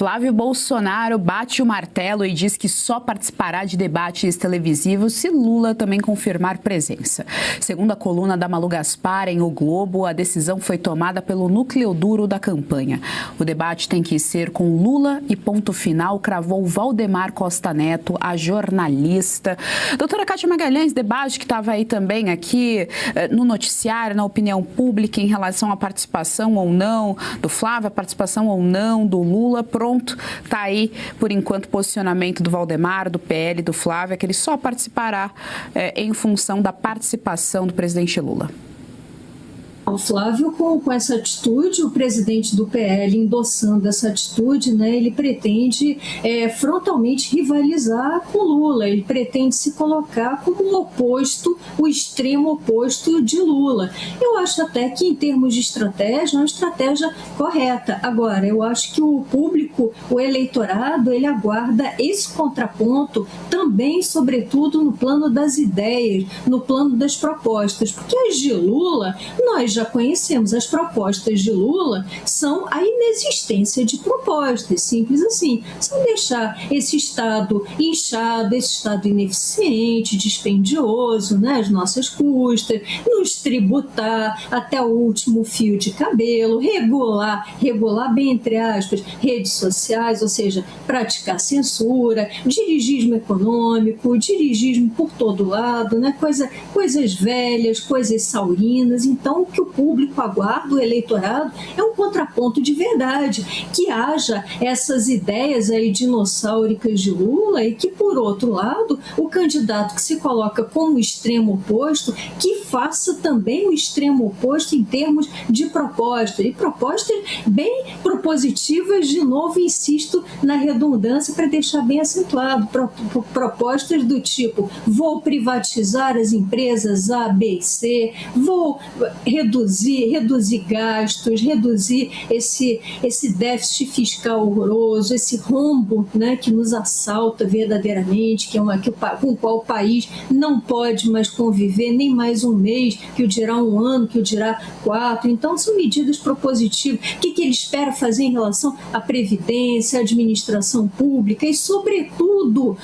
Flávio Bolsonaro bate o martelo e diz que só participará de debates televisivos se Lula também confirmar presença. Segundo a coluna da Malu Gaspar em O Globo, a decisão foi tomada pelo núcleo duro da campanha. O debate tem que ser com Lula e ponto final, cravou Valdemar Costa Neto, a jornalista. Doutora Kátia Magalhães, debate que estava aí também aqui no noticiário, na opinião pública em relação à participação ou não do Flávio, a participação ou não do Lula. Pronto, está aí, por enquanto, o posicionamento do Valdemar, do PL, do Flávio, é que ele só participará em função da participação do presidente Lula. O Flávio, com essa atitude, o presidente do PL endossando essa atitude, né, ele pretende frontalmente rivalizar com Lula, ele pretende se colocar como o oposto, o extremo oposto de Lula. Eu acho até que, em termos de estratégia, é uma estratégia correta. Agora, eu acho que o público, o eleitorado, ele aguarda esse contraponto também, sobretudo, no plano das ideias, no plano das propostas, porque as de Lula, nós já conhecemos. As propostas de Lula são a inexistência de propostas, simples assim. São deixar esse Estado inchado, esse Estado ineficiente, dispendioso, né, às nossas custas, nos tributar até o último fio de cabelo, regular bem entre aspas, redes sociais, ou seja, praticar censura, dirigismo econômico, dirigismo por todo lado, né, coisas velhas, coisas saurinas. Então, o que o público aguarda, o eleitorado, é um contraponto de verdade, que haja essas ideias aí dinossauricas de Lula e que, por outro lado, o candidato que se coloca como extremo oposto, que faça também o extremo oposto em termos de propostas, e propostas bem propositivas, de novo, insisto na redundância para deixar bem acentuado, propostas do tipo: vou privatizar as empresas A, B e C, vou reduzir gastos, reduzir esse déficit fiscal horroroso, esse rombo, né, que nos assalta verdadeiramente, com o qual o país não pode mais conviver nem mais um mês, que o dirá um ano, que o dirá 4. Então, são medidas propositivas. O que ele espera fazer em relação à Previdência, à administração pública e, sobretudo,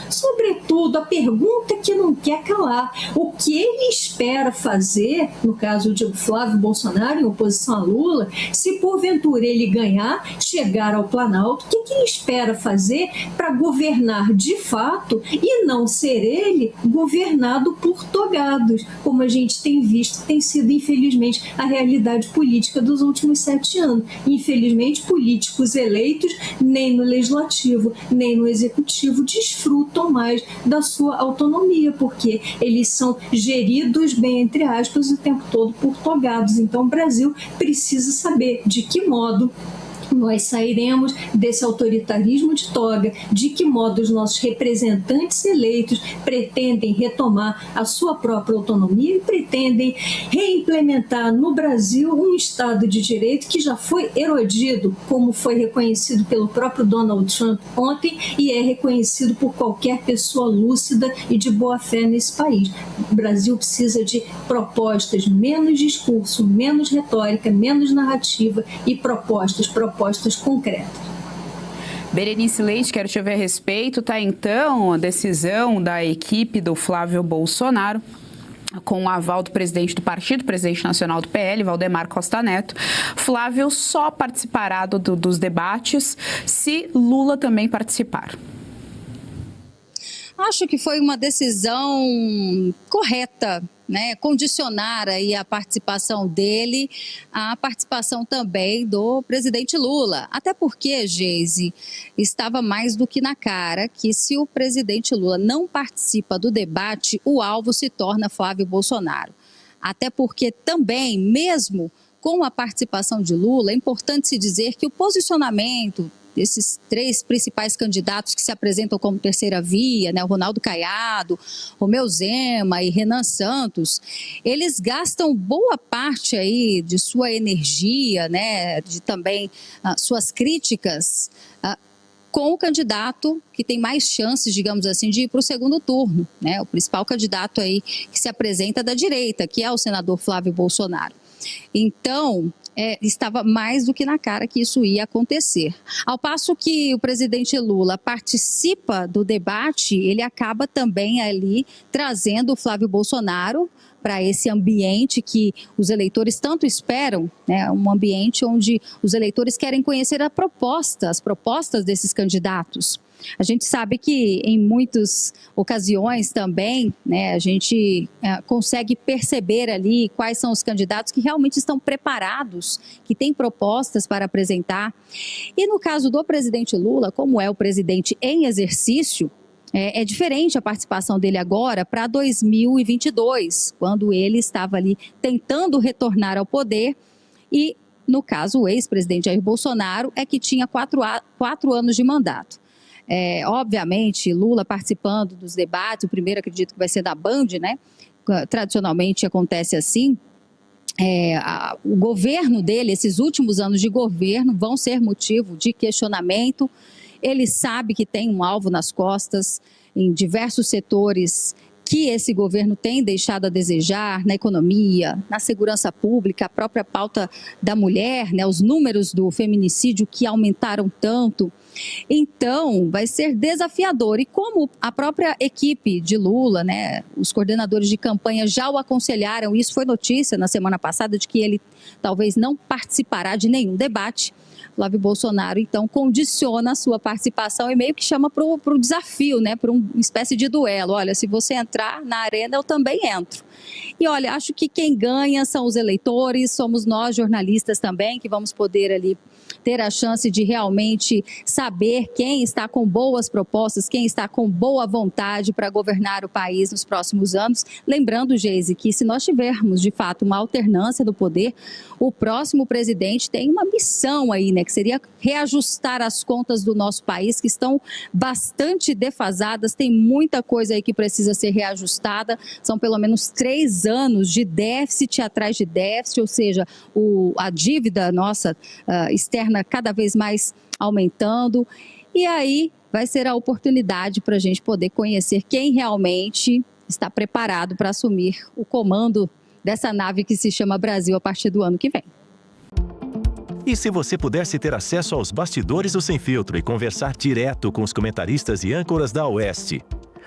a pergunta que não quer calar: o que ele espera fazer, no caso de Flávio Bolsonaro, em oposição a Lula, se porventura ele ganhar, chegar ao Planalto, o que ele espera fazer para governar de fato e não ser ele governado por togados, como a gente tem visto, tem sido, infelizmente, a realidade política dos últimos 7 anos. Infelizmente, políticos eleitos nem no Legislativo, nem no Executivo desfrutam mais da sua autonomia, porque eles são geridos, bem entre aspas, o tempo todo por togados. Então, o Brasil precisa saber de que modo nós sairemos desse autoritarismo de toga, de que modo os nossos representantes eleitos pretendem retomar a sua própria autonomia e pretendem reimplementar no Brasil um Estado de Direito que já foi erodido, como foi reconhecido pelo próprio Donald Trump ontem e é reconhecido por qualquer pessoa lúcida e de boa fé nesse país. O Brasil precisa de propostas, menos discurso, menos retórica, menos narrativa e propostas concretas. Berenice Leite, quero te ouvir a respeito. Tá, então, a decisão da equipe do Flávio Bolsonaro, com o aval do presidente do partido, presidente nacional do PL, Valdemar Costa Neto. Flávio só participará dos debates se Lula também participar. Acho que foi uma decisão correta, né? Condicionar aí a participação dele à participação também do presidente Lula. Até porque, Geise, estava mais do que na cara que se o presidente Lula não participa do debate, o alvo se torna Flávio Bolsonaro. Até porque também, mesmo com a participação de Lula, é importante se dizer que o posicionamento desses 3 principais candidatos que se apresentam como terceira via, né, o Ronaldo Caiado, Romeu Zema e Renan Santos, eles gastam boa parte aí de sua energia, né, de também suas críticas com o candidato que tem mais chances, digamos assim, de ir para o segundo turno, né, o principal candidato aí que se apresenta da direita, que é o senador Flávio Bolsonaro. Então, estava mais do que na cara que isso ia acontecer. Ao passo que o presidente Lula participa do debate, ele acaba também ali trazendo o Flávio Bolsonaro para esse ambiente que os eleitores tanto esperam, né? Um ambiente onde os eleitores querem conhecer as propostas desses candidatos. A gente sabe que em muitas ocasiões também, né, a gente consegue perceber ali quais são os candidatos que realmente estão preparados, que têm propostas para apresentar. E no caso do presidente Lula, como é o presidente em exercício, é diferente a participação dele agora para 2022, quando ele estava ali tentando retornar ao poder e, no caso, o ex-presidente Jair Bolsonaro é que tinha 4 anos de mandato. Obviamente, Lula participando dos debates, o primeiro acredito que vai ser da Band, né? Tradicionalmente acontece assim. O governo dele, esses últimos anos de governo, vão ser motivo de questionamento. Ele sabe que tem um alvo nas costas em diversos setores que esse governo tem deixado a desejar, na economia, na segurança pública, a própria pauta da mulher, né, os números do feminicídio que aumentaram tanto. Então, vai ser desafiador. E como a própria equipe de Lula, né, os coordenadores de campanha já o aconselharam, isso foi notícia na semana passada, de que ele talvez não participará de nenhum debate, Flávio Bolsonaro, então, condiciona a sua participação e meio que chama para o desafio, né, para uma espécie de duelo. Olha, se você entrar na arena, eu também entro. E olha, acho que quem ganha são os eleitores, somos nós, jornalistas também, que vamos poder ali ter a chance de realmente saber quem está com boas propostas, quem está com boa vontade para governar o país nos próximos anos. Lembrando, Geise, que se nós tivermos, de fato, uma alternância do poder, o próximo presidente tem uma missão aí, né, que seria reajustar as contas do nosso país, que estão bastante defasadas, tem muita coisa aí que precisa ser reajustada, são pelo menos 3 anos de déficit atrás de déficit, ou seja, a dívida nossa externa cada vez mais aumentando, e aí vai ser a oportunidade para a gente poder conhecer quem realmente está preparado para assumir o comando dessa nave que se chama Brasil a partir do ano que vem. E se você pudesse ter acesso aos bastidores do Sem Filtro e conversar direto com os comentaristas e âncoras da Oeste?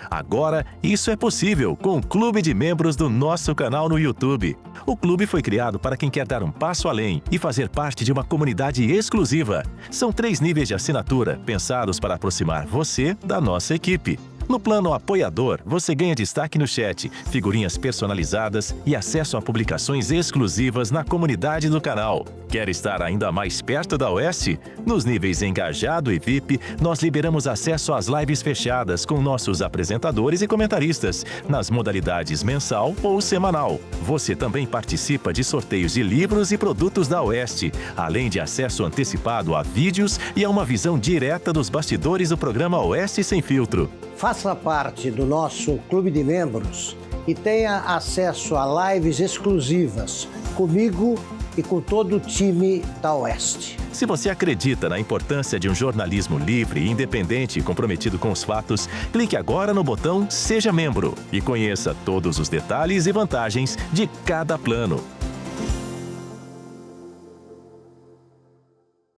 Agora, isso é possível com o Clube de Membros do nosso canal no YouTube. O clube foi criado para quem quer dar um passo além e fazer parte de uma comunidade exclusiva. São 3 níveis de assinatura, pensados para aproximar você da nossa equipe. No plano apoiador, você ganha destaque no chat, figurinhas personalizadas e acesso a publicações exclusivas na comunidade do canal. Quer estar ainda mais perto da Oeste? Nos níveis Engajado e VIP, nós liberamos acesso às lives fechadas com nossos apresentadores e comentaristas, nas modalidades mensal ou semanal. Você também participa de sorteios de livros e produtos da Oeste, além de acesso antecipado a vídeos e a uma visão direta dos bastidores do programa Oeste Sem Filtro. Faça parte do nosso clube de membros e tenha acesso a lives exclusivas comigo e com todo o time da Oeste. Se você acredita na importância de um jornalismo livre, independente e comprometido com os fatos, clique agora no botão Seja Membro e conheça todos os detalhes e vantagens de cada plano.